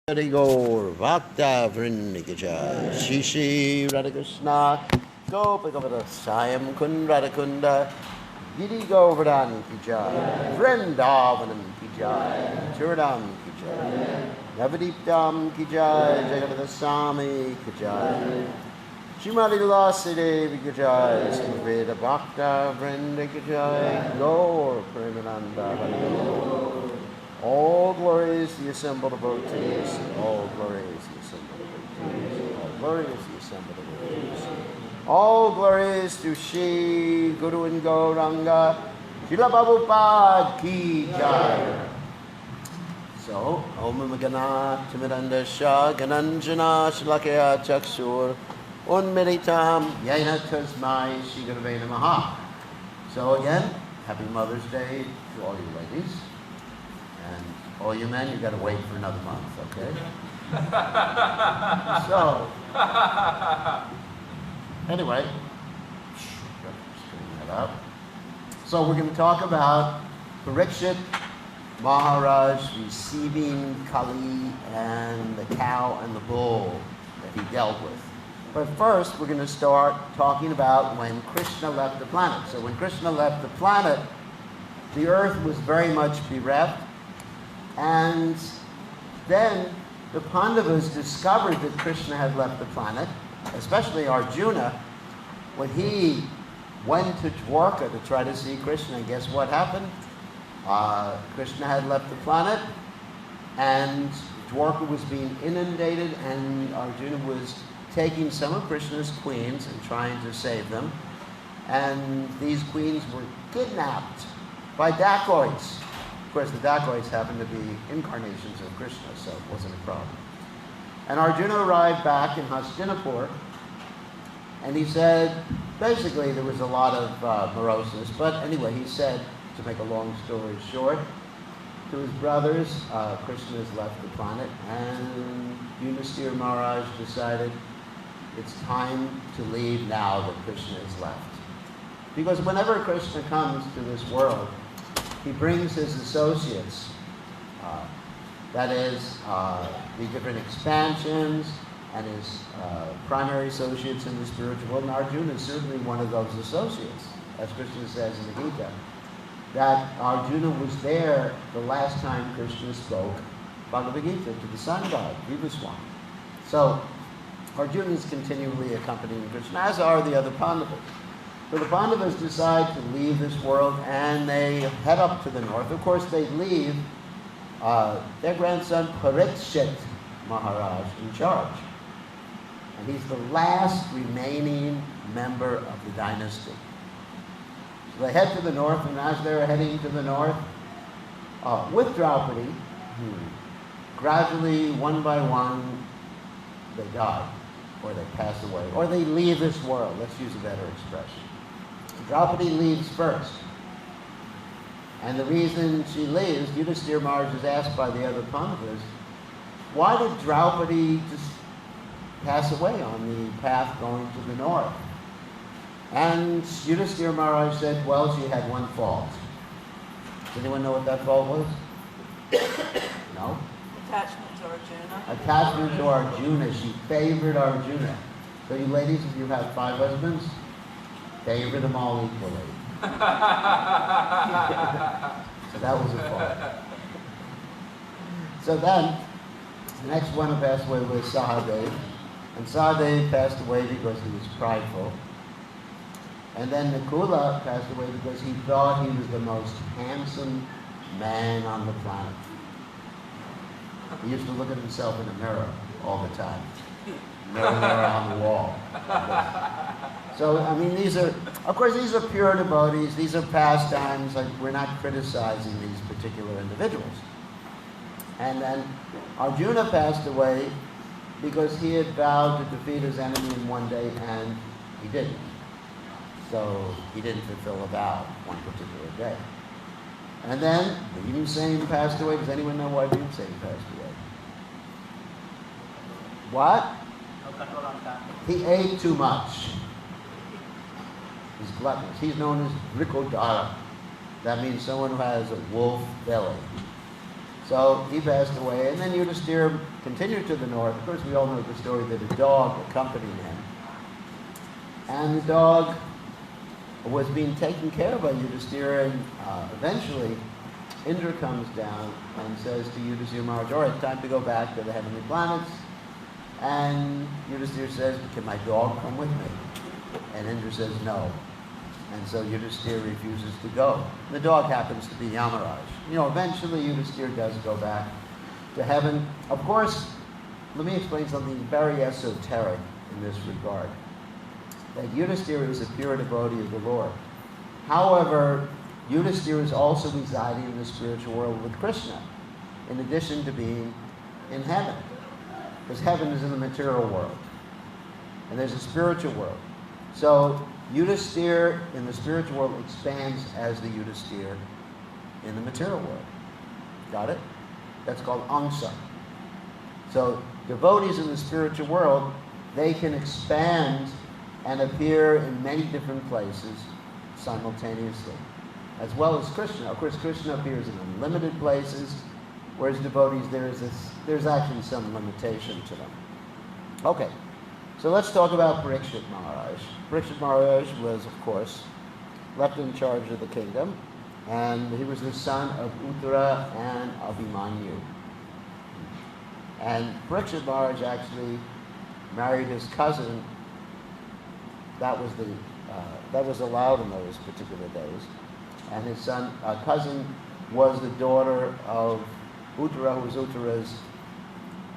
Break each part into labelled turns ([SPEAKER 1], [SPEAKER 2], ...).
[SPEAKER 1] Hari Gaur Bhakta Vrindikajaya Shishi Radhakrishna Gopagavara Sayam Kun Radhakunda Giri Govardhan Kijaya Vrindavanam Kijaya Tiradam Kijaya Navadiptam Kijaya Jagadasami Kijaya Shrimati Lasidevi Kijaya Samveda Bhakta Vrindikajaya Gaur Premananda Hari. All glory is the assembled devotees. All glory is the assembled devotees. All glory is the assembled devotees. All glory is to Shri Guru and Gauranga. Srila Prabhupada ki jai. So, Om Magana Timidandasha Gananjana Shalakya Chakshur Unmiritam Yaina Tasmai Shri Gurave Namaha. So again, happy Mother's Day to all you ladies. And all you men, you got to wait for another month, okay? So, anyway, straighten that up. So we're going to talk about Parikshit Maharaj receiving Kali and the cow and the bull that he dealt with. But first, we're going to start talking about when Krishna left the planet. So when Krishna left the planet, the earth was very much bereft. And then the Pandavas discovered that Krishna had left the planet, especially Arjuna, when he went to Dwarka to try to see Krishna. And guess what happened? Krishna had left the planet, and Dwarka was being inundated, and Arjuna was taking some of Krishna's queens and trying to save them. And these queens were kidnapped by dacoits. Of course, the dacoits happened to be incarnations of Krishna, so it wasn't a problem. And Arjuna arrived back in Hastinapur, and he said, basically there was a lot of moroseness, but anyway, he said, to make a long story short, to his brothers, Krishna has left the planet, and Yudhisthira Maharaj decided it's time to leave now that Krishna has left. Because whenever Krishna comes to this world, he brings his associates, that is, the different expansions, and his primary associates in the spiritual world. And Arjuna is certainly one of those associates, as Krishna says in the Gita, that Arjuna was there the last time Krishna spoke Bhagavad Gita to the sun god, Vivaswami. So Arjuna is continually accompanying Krishna, as are the other Pandavas. So the Pandavas decide to leave this world, and they head up to the north. Of course, they leave their grandson Parikshit Maharaj in charge. And he's the last remaining member of the dynasty. So they head to the north, and as they're heading to the north, with Draupadi, gradually, one by one, they die, or they pass away, or they leave this world. Let's use a better expression. Draupadi leaves first. And the reason she leaves, Yudhisthira Maharaj is asked by the other Pandavas, why did Draupadi just pass away on the path going to the north? And Yudhisthira Maharaj said, well, she had one fault. Does anyone know what that fault was? No?
[SPEAKER 2] Attachment to Arjuna.
[SPEAKER 1] Attachment to Arjuna. She favored Arjuna. So you ladies, if you have 5 husbands, favor them all equally. So that was a fault. So then, the next one who passed away was Sahadev. And Sahadev passed away because he was prideful. And then Nakula passed away because he thought he was the most handsome man on the planet. He used to look at himself in a mirror all the time. Mirror on the wall. So, I mean, these are pure devotees. These are pastimes. Like, we're not criticizing these particular individuals. And then Arjuna passed away because he had vowed to defeat his enemy in one day, and he didn't. So he didn't fulfill a vow one particular day. And then Bhimsen passed away. Does anyone know why Bhimsen passed away? What? He ate too much. He's gluttonous. He's known as Vrikodara. That means someone who has a wolf belly. So he passed away, and then Yudhisthira continued to the north. Of course, we all know the story that a dog accompanied him. And the dog was being taken care of by Yudhisthira, and eventually Indra comes down and says to Yudhisthira Maharaj, all right, time to go back to the heavenly planets. And Yudhisthira says, can my dog come with me? And Indra says, no. And so Yudhisthira refuses to go. The dog happens to be Yamaraj. Eventually Yudhisthira does go back to heaven. Of course, let me explain something very esoteric in this regard. That Yudhisthira is a pure devotee of the Lord. However, Yudhisthira is also residing in the spiritual world with Krishna, in addition to being in heaven. Because heaven is in the material world, and there's a spiritual world. So Yudhisthira in the spiritual world expands as the Yudhisthira in the material world. Got it? That's called angsa. So devotees in the spiritual world, they can expand and appear in many different places simultaneously, as well as Krishna. Of course, Krishna appears in unlimited places, whereas devotees, there's actually some limitation to them. Okay, so let's talk about Parikshit Maharaj. Parikshit Maharaj was, of course, left in charge of the kingdom, and he was the son of Uttara and Abhimanyu. And Parikshit Maharaj actually married his cousin. That was allowed in those particular days. And his cousin was the daughter of Uttara, who was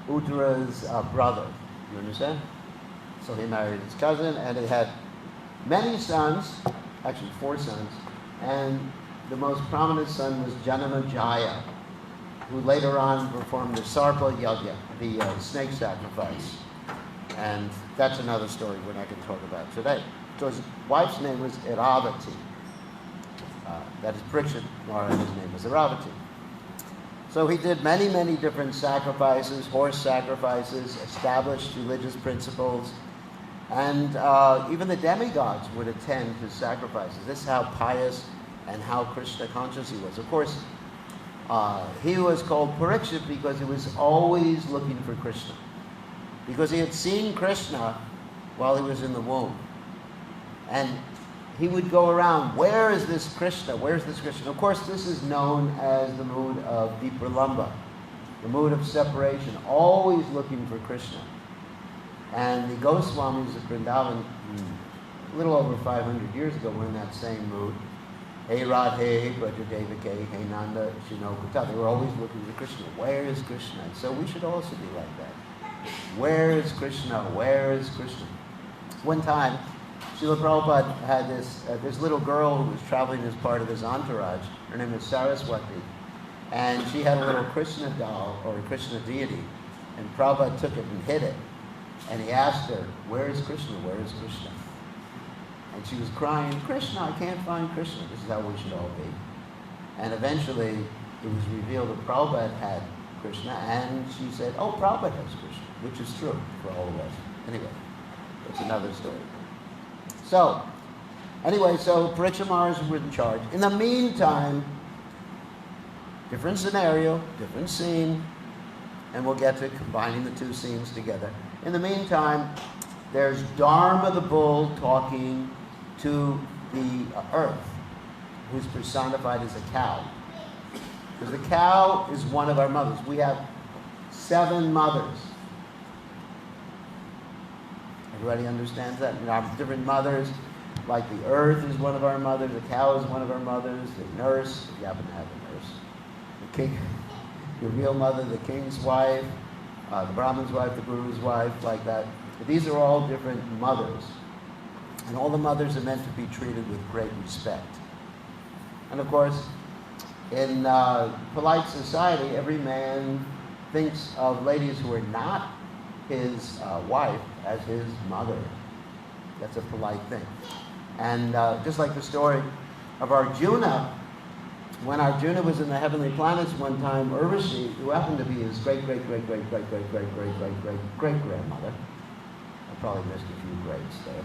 [SPEAKER 1] Uttara's brother. You understand? So he married his cousin, and he had many sons, actually 4 sons, and the most prominent son was Janamejaya, who later on performed the Sarpa Yagya, the snake sacrifice. And that's another story we're not going to talk about today. So his wife's name was Iravati. That is Parikshit Maharaj's name was Iravati. So he did many, many different sacrifices, horse sacrifices, established religious principles, and even the demigods would attend his sacrifices. This is how pious and how Krishna conscious he was. Of course, he was called Parikshit because he was always looking for Krishna. Because he had seen Krishna while he was in the womb. And he would go around, where is this Krishna? Where's this Krishna? Of course, this is known as the mood of Vipralambha, the mood of separation, always looking for Krishna. And the Goswamis of Vrindavan, a little over 500 years ago, were in that same mood. Hey Radhe, hey Brajadevake, hey Nanda, Shinokata. They were always looking for Krishna. Where is Krishna? And so we should also be like that. Where is Krishna? Where is Krishna? One time, Srila Prabhupada had this little girl who was traveling as part of his entourage. Her name was Saraswati. And she had a little Krishna doll, or a Krishna deity. And Prabhupada took it and hid it. And he asked her, where is Krishna? Where is Krishna? And she was crying, Krishna, I can't find Krishna. This is how we should all be. And eventually, it was revealed that Prabhupada had Krishna, and she said, oh, Prabhupada has Krishna, which is true for all of us. Anyway, that's another story. So, so Parikshit Maharaj was in charge. In the meantime, different scenario, different scene, and we'll get to combining the 2 scenes together. In the meantime, there's Dharma the bull talking to the earth, who's personified as a cow. Because the cow is one of our mothers. We have 7 mothers. Everybody understands that? We have different mothers. Like the earth is one of our mothers, the cow is one of our mothers, the nurse, if you happen to have a nurse, the king, your real mother, the king's wife, the Brahmin's wife, the Guru's wife, like that. But these are all different mothers. And all the mothers are meant to be treated with great respect. And of course, in polite society, every man thinks of ladies who are not his wife as his mother. That's a polite thing. And just like the story of Arjuna, when Arjuna was in the heavenly planets one time, Urvashi, who happened to be his great-great-great-great-great-great-great-great-grandmother, I probably missed a few greats there.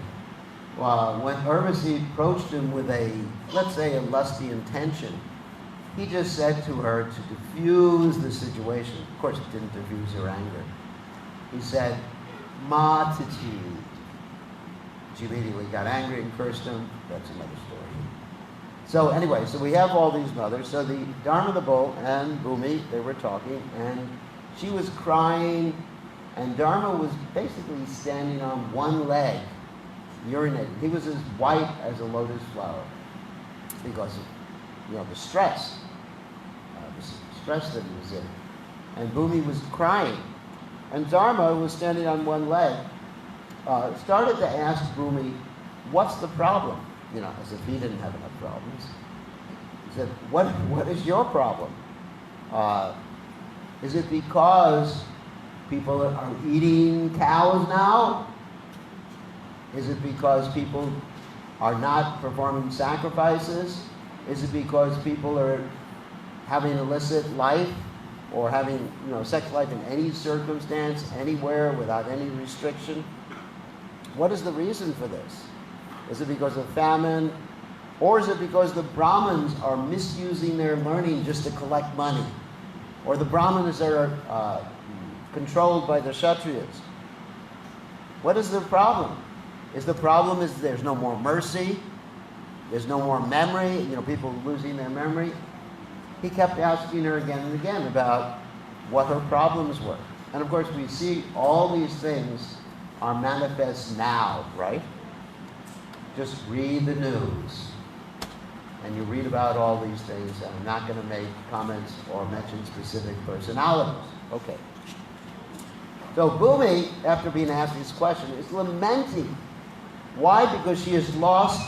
[SPEAKER 1] When Urvashi approached him with let's say a lusty intention, he just said to her to diffuse the situation. Of course, it didn't diffuse her anger. He said, "Ma titi." She immediately got angry and cursed him. That's another story. So anyway, so we have all these mothers. So the Dharma the bull and Bhumi, they were talking, and she was crying, and Dharma was basically standing on one leg, urinating. He was as white as a lotus flower because of, the stress that he was in. And Bhumi was crying. And Dharma was standing on one leg, started to ask Bhumi, "What's the problem?" As if he didn't have enough problems. He said, what is your problem? Is it because people are eating cows now? Is it because people are not performing sacrifices? Is it because people are having illicit life or having, sex life in any circumstance, anywhere, without any restriction? What is the reason for this? Is it because of famine? Or is it because the Brahmins are misusing their learning just to collect money? Or the Brahmins are controlled by the Kshatriyas? What is the problem? Is the problem is there's no more mercy? There's no more memory? People losing their memory? He kept asking her again and again about what her problems were. And of course, we see all these things are manifest now, right? Just read the news, and you read about all these things, and I'm not going to make comments or mention specific personalities. Okay. So Bhumi, after being asked this question, is lamenting. Why? Because she has lost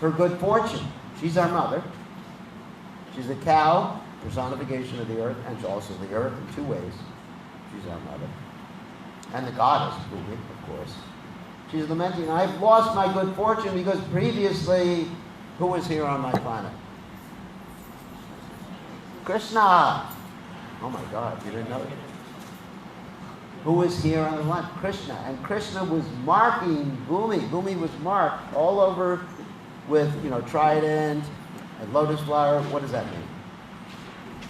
[SPEAKER 1] her good fortune. She's our mother. She's a cow, personification of the earth, and also the earth in two ways. She's our mother. And the goddess, Bhumi, of course. She's lamenting, "I've lost my good fortune because previously, who was here on my planet? Krishna." Oh my God, you didn't know that? Who was here on the planet? Krishna. And Krishna was marking Bhumi. Bhumi was marked all over with, trident and lotus flower. What does that mean?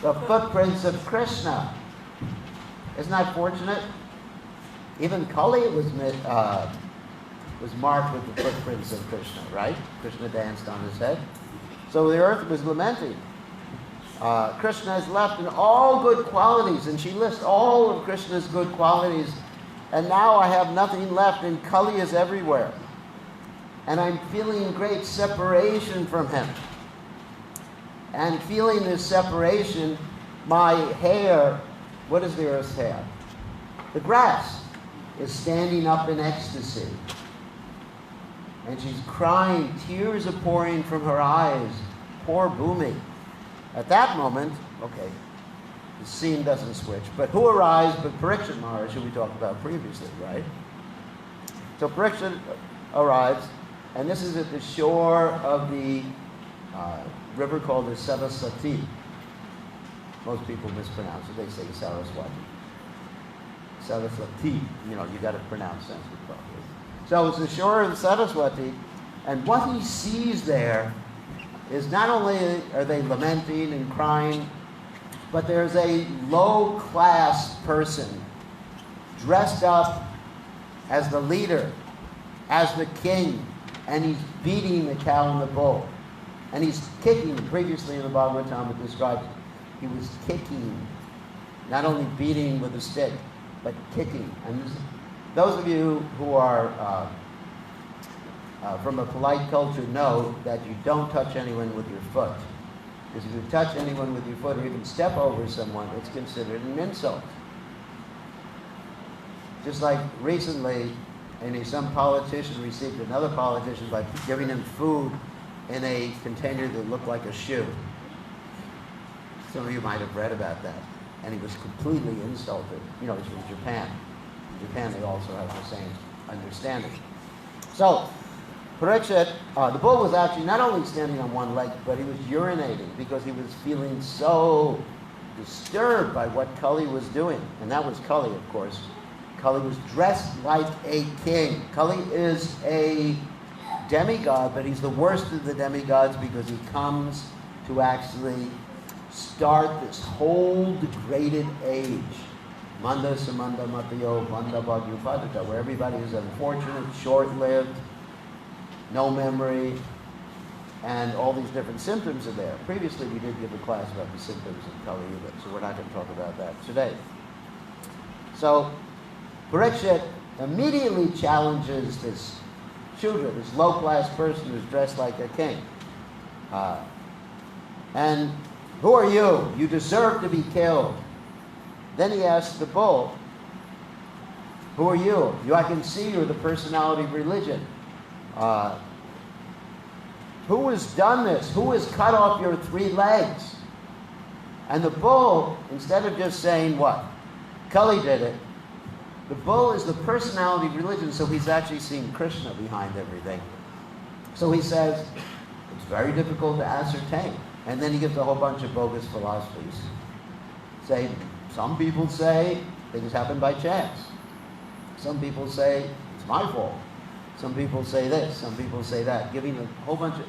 [SPEAKER 1] The footprints of Krishna. Isn't that fortunate? Even Kali was marked with the footprints of Krishna, right? Krishna danced on his head. So the earth was lamenting. Krishna is left in all good qualities, and she lists all of Krishna's good qualities. And now I have nothing left, and Kali is everywhere. And I'm feeling great separation from him. And feeling this separation, my hair, what is the earth's hair? The grass is standing up in ecstasy. And she's crying, tears are pouring from her eyes. Poor Bhumi. At that moment, okay, the scene doesn't switch, but who arrives but Parikshit Maharaj, who we talked about previously, right? So Parikshit arrives, and this is at the shore of the river called the Saraswati. Most people mispronounce it. They say Saraswati. Saraswati. You got to pronounce Sanskrit properly. So it's the shore of the Saraswati, and what he sees there is not only are they lamenting and crying, but there's a low-class person dressed up as the leader, as the king, and he's beating the cow and the bull. And he's kicking. Previously in the Bhagavatam it describes he was kicking, not only beating with a stick, but kicking. And those of you who are from a polite culture know that you don't touch anyone with your foot. Because if you touch anyone with your foot or even step over someone, it's considered an insult. Just like recently, some politician received another politician by giving him food in a container that looked like a shoe. Some of you might have read about that. And he was completely insulted. He's from Japan. In Japan, they also have the same understanding. So, Parikshit, the bull was actually not only standing on one leg, but he was urinating because he was feeling so disturbed by what Kali was doing. And that was Kali, of course. Kali was dressed like a king. Kali is a demigod, but he's the worst of the demigods because he comes to actually start this whole degraded age, Manda Samanda Matayo, Manda Bhagyupadata, where everybody is unfortunate, short-lived, no memory, and all these different symptoms are there. Previously, we did give a class about the symptoms of Kali Yuga, so we're not going to talk about that today. So, Parikshit immediately challenges this Shudra, this low-class person who's dressed like a king. And who are you? You deserve to be killed. Then he asks the bull, who are you? I can see you're the personality of religion. Who has done this? Who has cut off your 3 legs? And the bull, instead of just saying what? Kali did it. The bull is the personality of religion, so he's actually seeing Krishna behind everything. So he says, it's very difficult to ascertain. And then he gives a whole bunch of bogus philosophies. Some people say things happen by chance. Some people say it's my fault. Some people say this, some people say that, giving a whole bunch of...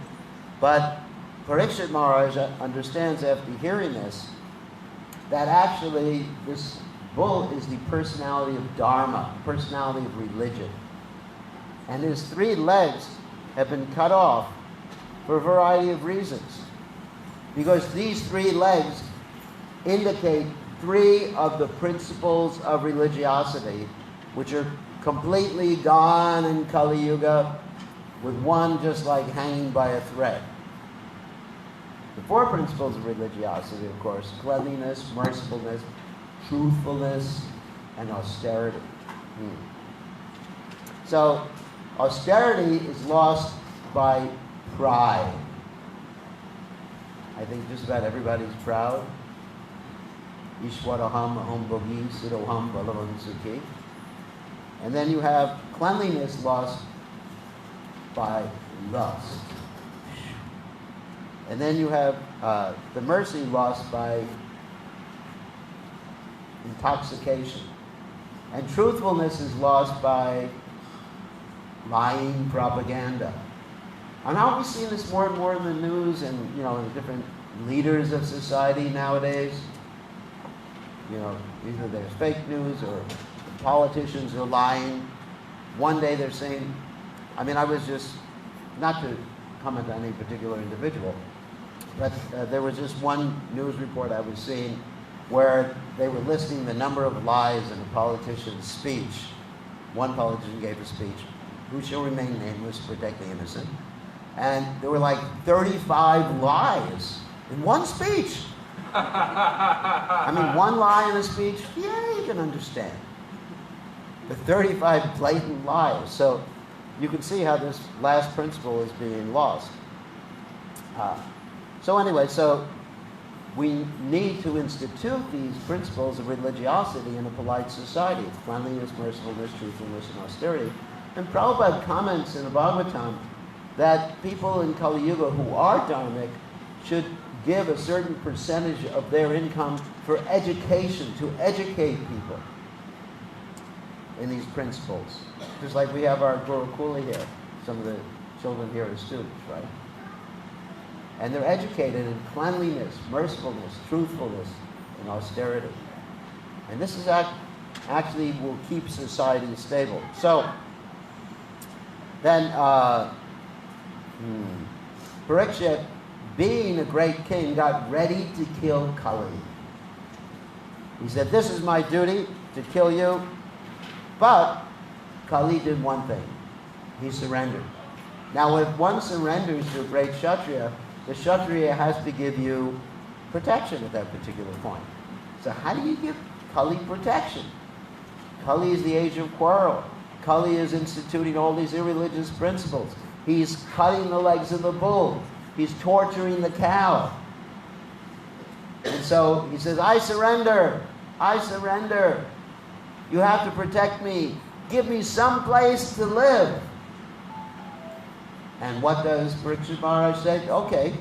[SPEAKER 1] But Parikshit Maharaj understands after hearing this that actually this bull is the personality of Dharma, personality of religion. And his 3 legs have been cut off for a variety of reasons. Because these 3 legs indicate 3 of the principles of religiosity, which are completely gone in Kali Yuga, with one just like hanging by a thread. The 4 principles of religiosity, of course, cleanliness, mercifulness, truthfulness, and austerity. So, austerity is lost by pride. I think just about everybody's proud. Ishwaraham aham bhogi siroham balavan sukhi. And then you have cleanliness lost by lust. And then you have the mercy lost by intoxication. And truthfulness is lost by lying propaganda. And now we've seen this more and more in the news and, in the different leaders of society nowadays. Either there's fake news or politicians are lying. One day they're saying, I was just, not to comment on any particular individual, but there was just one news report I was seeing where they were listing the number of lies in a politician's speech. One politician gave a speech, who shall remain nameless to protect the innocent. And there were like 35 lies in one speech. One lie in a speech, yeah, you can understand. But 35 blatant lies. So you can see how this last principle is being lost. So we need to institute these principles of religiosity in a polite society: cleanliness, mercifulness, truthfulness, and austerity. And Prabhupada comments in the Bhagavatam that people in Kali Yuga who are dharmic should give a certain percentage of their income for education, to educate people in these principles. Just like we have our Gurukula here. Some of the children here are students, right? And they're educated in cleanliness, mercifulness, truthfulness, and austerity. And this is actually will keep society stable. So, then Parikshit, being a great king, got ready to kill Kali. He said, this is my duty, to kill you. But Kali did one thing. He surrendered. Now, if one surrenders to a great Kshatriya, the Kshatriya has to give you protection at that particular point. So how do you give Kali protection? Kali is the age of quarrel. Kali is instituting all these irreligious principles. He's cutting the legs of the bull. He's torturing the cow. And so he says, I surrender. I surrender. You have to protect me. Give me some place to live. And what does Parikshit Maharaj say? Okay,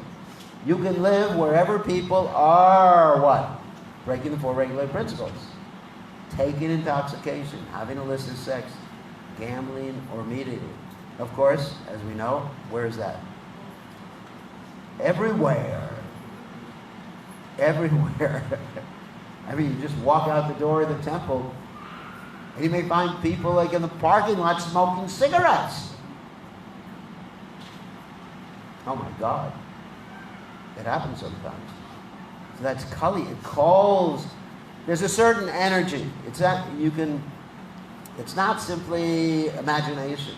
[SPEAKER 1] you can live wherever people are what? Breaking the 4 regulated principles. Taking intoxication, having illicit sex, gambling, or meat eating. Of course, as we know, where is that? Everywhere. everywhere. I mean, you just walk out the door of the temple, and you may find people like in the parking lot smoking cigarettes. Oh my God. It happens sometimes. So that's Kali. It calls. There's a certain energy. It's not simply imagination.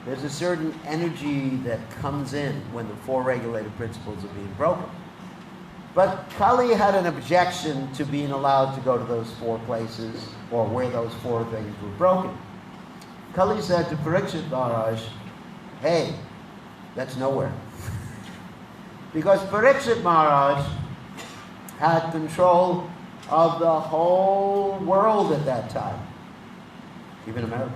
[SPEAKER 1] There's a certain energy that comes in when the four regulated principles are being broken. But Kali had an objection to being allowed to go to those four places, or where those four things were broken. Kali said to Parikshit Maharaj, hey, that's nowhere. Because Parikshit Maharaj had control of the whole world at that time, even America.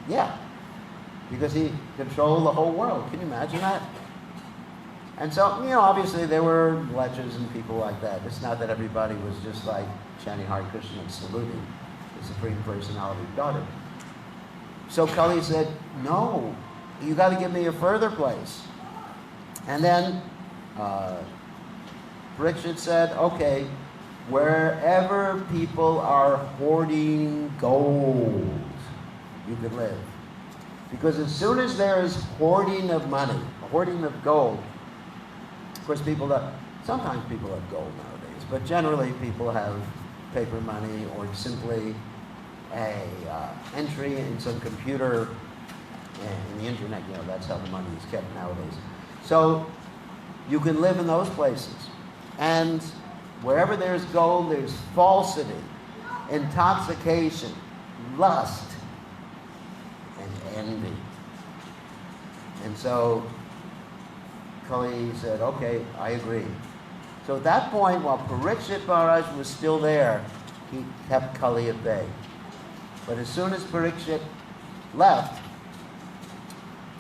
[SPEAKER 1] Yeah, because he controlled the whole world. Can you imagine that? And so, obviously there were lechers and people like that. It's not that everybody was just like chanting Hare Krishna and saluting the Supreme Personality of Godhead. So Kali said, no, you got to give me a further place. And then Parikshit said, okay, wherever people are hoarding gold, you can live. Because as soon as there is hoarding of money, hoarding of gold, of course sometimes people have gold nowadays, but generally people have paper money or simply a entry in some computer in the internet. That's how the money is kept nowadays. So you can live in those places. And wherever there's gold, there's falsity, intoxication, lust, and envy. And so Kali said, okay, I agree. So at that point, while Parikshit Maharaj was still there, he kept Kali at bay. But as soon as Parikshit left,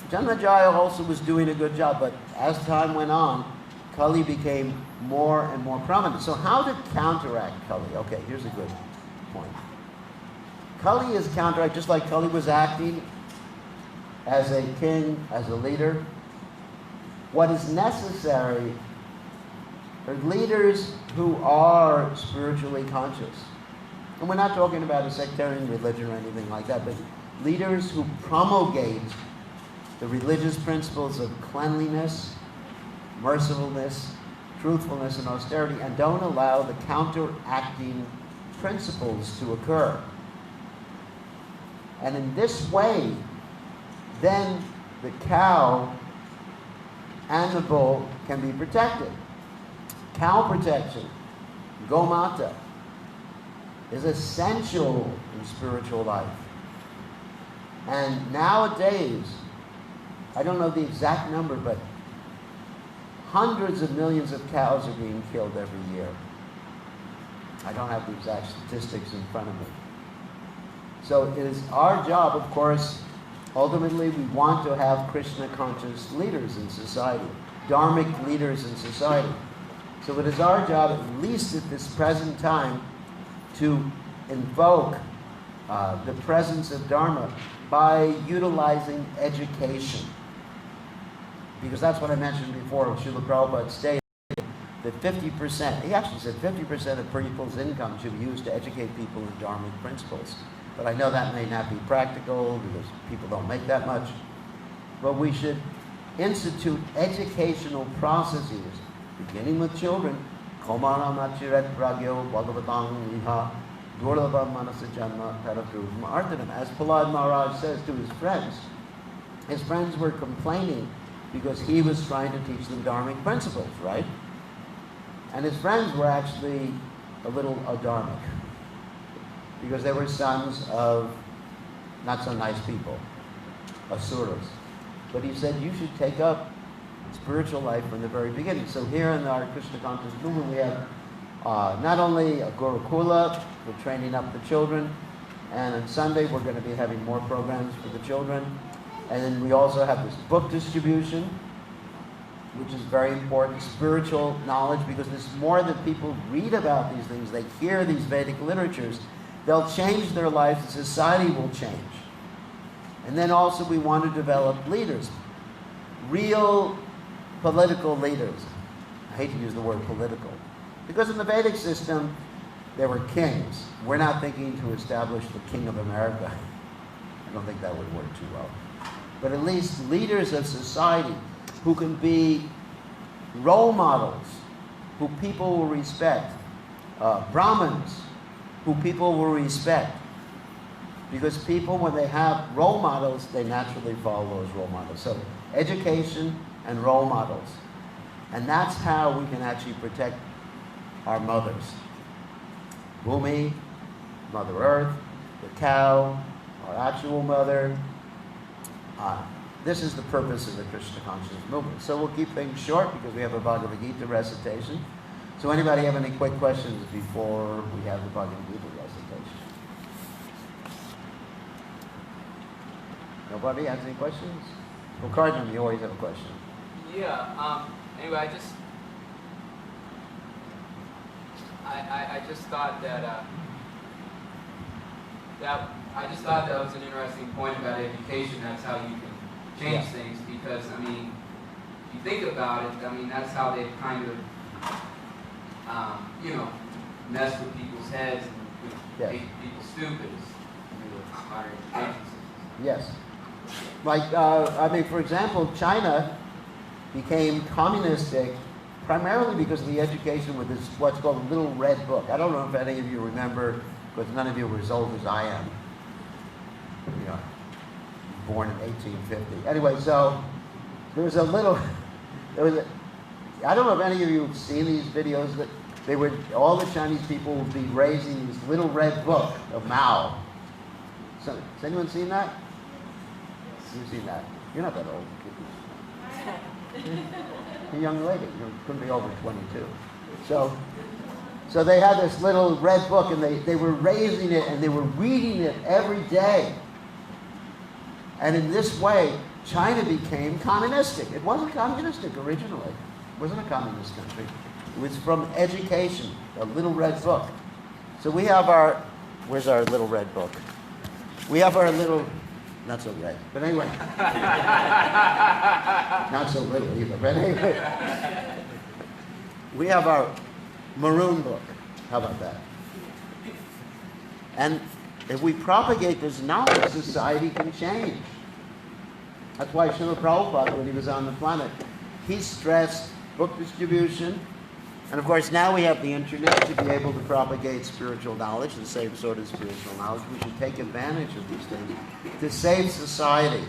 [SPEAKER 1] Janmejaya also was doing a good job, but as time went on, Kali became more and more prominent. So how to counteract Kali? Okay, here's a good point. Kali is counteract, just like Kali was acting as a king, as a leader. What is necessary are leaders who are spiritually conscious. And we're not talking about a sectarian religion or anything like that, but leaders who promulgate the religious principles of cleanliness, mercifulness, truthfulness, and austerity, and don't allow the counteracting principles to occur. And in this way, then the cow and the bull can be protected. Cow protection, Gomata, is essential in spiritual life. And nowadays, I don't know the exact number, but hundreds of millions of cows are being killed every year. I don't have the exact statistics in front of me. So it is our job, of course, ultimately we want to have Krishna-conscious leaders in society, dharmic leaders in society. So it is our job, at least at this present time, to invoke the presence of Dharma by utilizing education. Because that's what I mentioned before. Srila Prabhupada stated that 50%, he actually said 50% of people's income should be used to educate people in dharmic principles. But I know that may not be practical because people don't make that much. But we should institute educational processes, beginning with children. Komana machiret pragyo bhagavatang liha durlabha manasa janma paradruvma artanam. As Prahlad Maharaj says to his friends were complaining because he was trying to teach them dharmic principles, right? And his friends were actually a little adharmic because they were sons of not so nice people, asuras. But he said, you should take up spiritual life from the very beginning. So here in our Krishna conscious movement, we have not only a Gurukula for training up the children, and on Sunday we're going to be having more programs for the children. And then we also have this book distribution, which is very important, spiritual knowledge, because there's more that people read about these things, they hear these Vedic literatures, they'll change their lives, the society will change. And then also we want to develop leaders, real political leaders. I hate to use the word political, because in the Vedic system, there were kings. We're not thinking to establish the king of America. I don't think that would work too well. But at least leaders of society who can be role models, who people will respect. Brahmins, who people will respect. Because people, when they have role models, they naturally follow those role models. So education and role models. And that's how we can actually protect our mothers. Bhumi, Mother Earth, the cow, our actual mother. This is the purpose of the Krishna consciousness movement. So we'll keep things short because we have a Bhagavad Gita recitation. So anybody have any quick questions before we have the Bhagavad Gita recitation? Nobody has any questions? Well, Cardinal, you always have a question.
[SPEAKER 3] Yeah. Anyway, I just thought that that was an interesting point about education. That's how you can change things. Because I mean, if you think about it, I mean that's how they kind of mess with people's heads and make people stupid. Higher education systems.
[SPEAKER 1] Yes. Like, I mean, for example, China became communistic primarily because of the education with this, what's called a Little Red Book. I don't know if any of you remember, because none of you were as old as I am. You know, born in 1850. Anyway, so there was a little, I don't know if any of you have seen these videos, but all the Chinese people would be raising this Little Red Book of Mao. So, has anyone seen that? You've seen that. You're not that old. You're a young lady. You couldn't be over 22. So they had this little red book, and they were raising it, and they were reading it every day. And in this way, China became communistic. It wasn't communistic originally. It wasn't a communist country. It was from education, a Little Red Book. So we have where's our Little Red Book? We have our little, not so red, but anyway. Not so little either, but anyway. We have our maroon book. How about that? And if we propagate this knowledge, society can change. That's why Srila Prabhupada, when he was on the planet, he stressed book distribution. And of course, now we have the internet to be able to propagate spiritual knowledge, the same sort of spiritual knowledge. We should take advantage of these things to save society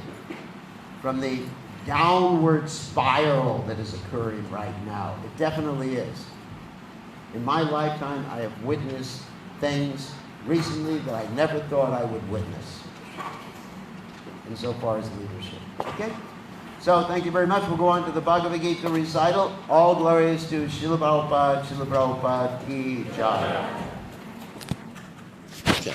[SPEAKER 1] from the downward spiral that is occurring right now. It definitely is. In my lifetime, I have witnessed things recently that I never thought I would witness, insofar as leadership. Okay? So, thank you very much. We'll go on to the Bhagavad Gita recital. All glories to Srila Prabhupada ki jai. Okay.